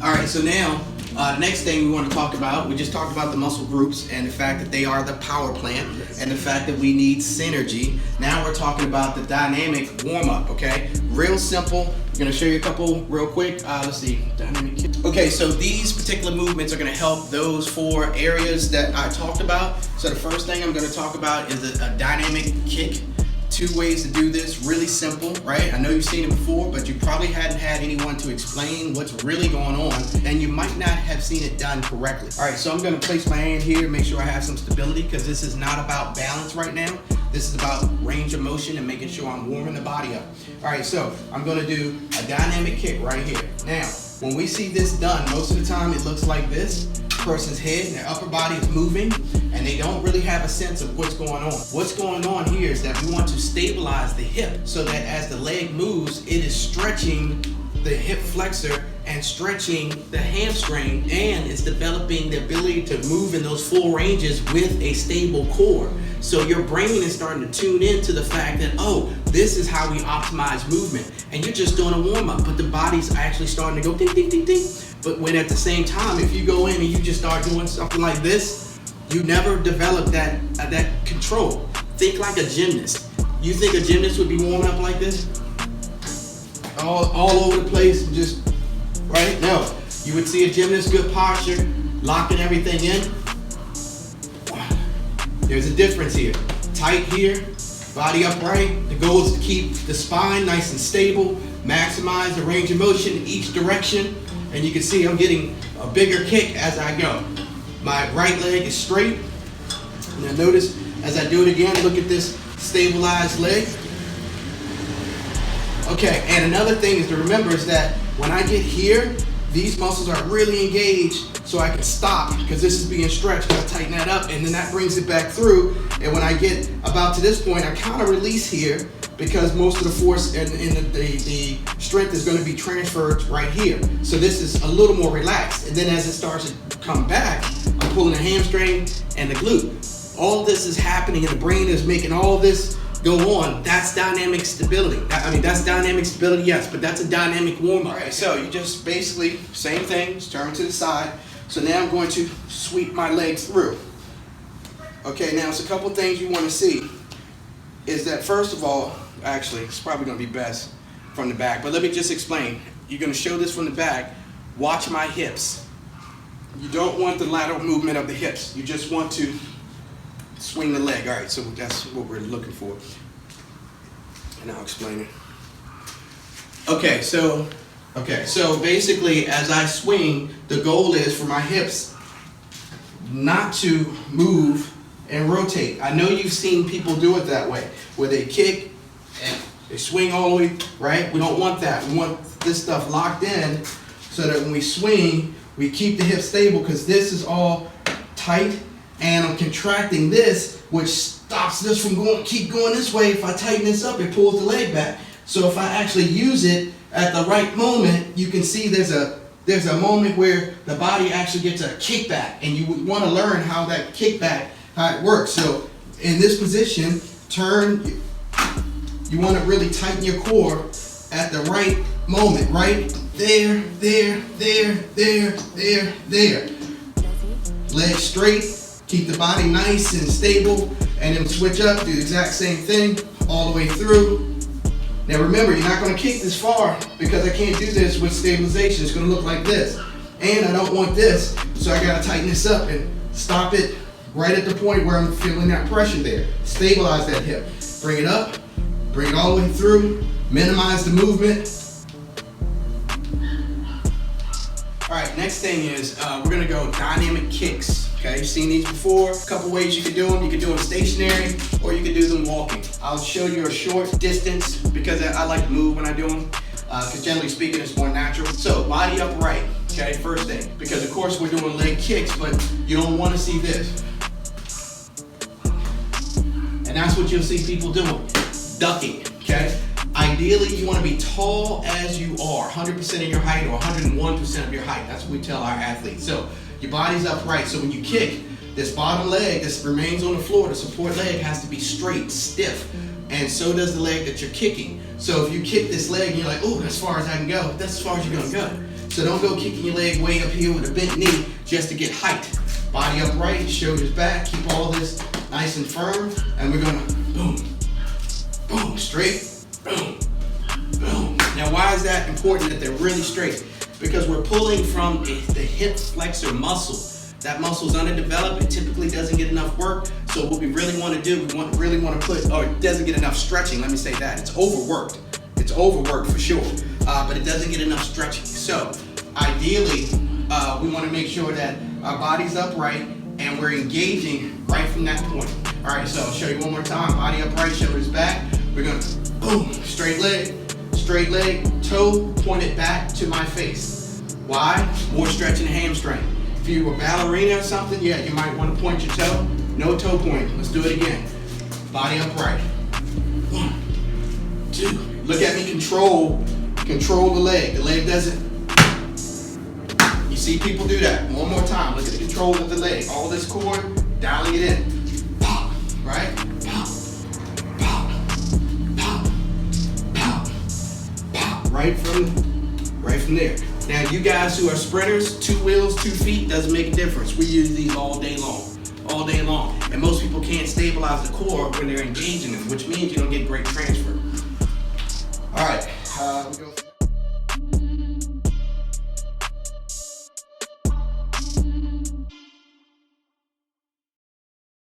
All right, so now the next thing we want to talk about, we just talked about the muscle groups and the fact that they are the power plant and the fact that we need synergy. Now we're talking about the dynamic warm-up, okay? Real simple. I'm going to show you a couple real quick. Let's see. Dynamic kick. Okay, so these particular movements are going to help those 4 areas that I talked about. So the first thing I'm going to talk about is a dynamic kick. 2 ways to do this, really simple, right? I know you've seen it before, but you probably hadn't had anyone to explain what's really going on, and you might not have seen it done correctly. All right, so I'm gonna place my hand here, make sure I have some stability, because this is not about balance right now. This is about range of motion and making sure I'm warming the body up. All right, so I'm gonna do a dynamic kick right here. Now, when we see this done, most of the time it looks like this. Person's head and their upper body is moving and they don't really have a sense of what's going on. What's going on here is that we want to stabilize the hip so that as the leg moves, it is stretching the hip flexor and stretching the hamstring, and it's developing the ability to move in those full ranges with a stable core. So your brain is starting to tune into the fact that, oh, this is how we optimize movement. And you're just doing a warm-up, but the body's actually starting to go ding, ding, ding, ding. But when at the same time, if you go in and you just start doing something like this, you never develop that control. Think like a gymnast. You think a gymnast would be warming up like this? All over the place, just, right? No. You would see a gymnast, good posture, locking everything in. There's a difference here. Tight here, body upright. The goal is to keep the spine nice and stable, maximize the range of motion in each direction. And you can see I'm getting a bigger kick as I go. My right leg is straight. Now notice as I do it again, look at this stabilized leg. Okay, and another thing is to remember is that when I get here, these muscles are really engaged, so I can stop because this is being stretched. I tighten that up, and then that brings it back through. And when I get about to this point, I kind of release here because most of the force and the strength is going to be transferred right here. So this is a little more relaxed. And then as it starts to come back, I'm pulling the hamstring and the glute. All this is happening, and the brain is making all this go on. That's dynamic stability. That's dynamic stability, yes, but that's a dynamic warm-up. Right, so you just basically, same thing, just turn to the side. So now I'm going to sweep my legs through. Okay, now it's a couple things you want to see. Is that first of all, actually, it's probably going to be best from the back, but let me just explain. You're going to show this from the back. Watch my hips. You don't want the lateral movement of the hips. You just want to swing the leg. All right, so that's what we're looking for. And I'll explain it. Okay, so basically as I swing, the goal is for my hips not to move and rotate. I know you've seen people do it that way, where they kick and they swing all the way, right? We don't want that. We want this stuff locked in so that when we swing, we keep the hips stable because this is all tight. And I'm contracting this, which stops this from keep going this way. If I tighten this up, it pulls the leg back. So if I actually use it at the right moment, you can see there's a moment where the body actually gets a kickback, and you would want to learn how that kickback, how it works. So in this position, turn. You want to really tighten your core at the right moment, right? There, there, there, there, there, there. Legs straight. Keep the body nice and stable, and then switch up, do the exact same thing all the way through. Now remember, you're not going to kick this far because I can't do this with stabilization. It's going to look like this. And I don't want this, so I got to tighten this up and stop it right at the point where I'm feeling that pressure there. Stabilize that hip. Bring it up, bring it all the way through, minimize the movement. All right, next thing is we're going to go dynamic kicks. Okay, you've seen these before. A couple ways you can do them. You can do them stationary, or you can do them walking. I'll show you a short distance because I like to move when I do them. Because generally speaking, it's more natural. So body upright. Okay, first thing. Because of course we're doing leg kicks, but you don't want to see this. And that's what you'll see people doing. Ducking. Okay. Ideally, you want to be tall as you are, 100% of your height or 101% of your height. That's what we tell our athletes. So your body's upright. So when you kick, this bottom leg that remains on the floor, the support leg, has to be straight, stiff. And so does the leg that you're kicking. So if you kick this leg and you're like, oh, that's as far as I can go, that's as far as you're going to go. So don't go kicking your leg way up here with a bent knee just to get height. Body upright, shoulders back, keep all this nice and firm, and we're gonna boom, boom, straight, boom, boom. Now why is that important that they're really straight? Because we're pulling from the hip flexor muscle. That muscle is underdeveloped, it typically doesn't get enough work. So what we really want to do, really want to put, or it doesn't get enough stretching, let me say that. It's overworked. It's overworked for sure, but it doesn't get enough stretching. So ideally, we want to make sure that our body's upright and we're engaging right from that point. All right, so I'll show you one more time. Body upright, shoulders back. We're gonna, boom, straight leg, toe pointed back to my face. Why? More stretching the hamstring. If you were a ballerina or something, yeah, you might want to point your toe. No toe point. Let's do it again. Body upright. 1, 2. Look at me control the leg. The leg doesn't. You see people do that. One more time. Look at the control of the leg. All this core, dialing it in. Pop, right? Pop, pop, pop, pop, pop. Right from there. Now, you guys who are sprinters, 2 wheels, 2 feet, doesn't make a difference. We use these all day long. And most people can't stabilize the core when they're engaging them, which means you don't get great transfer. All right, we go.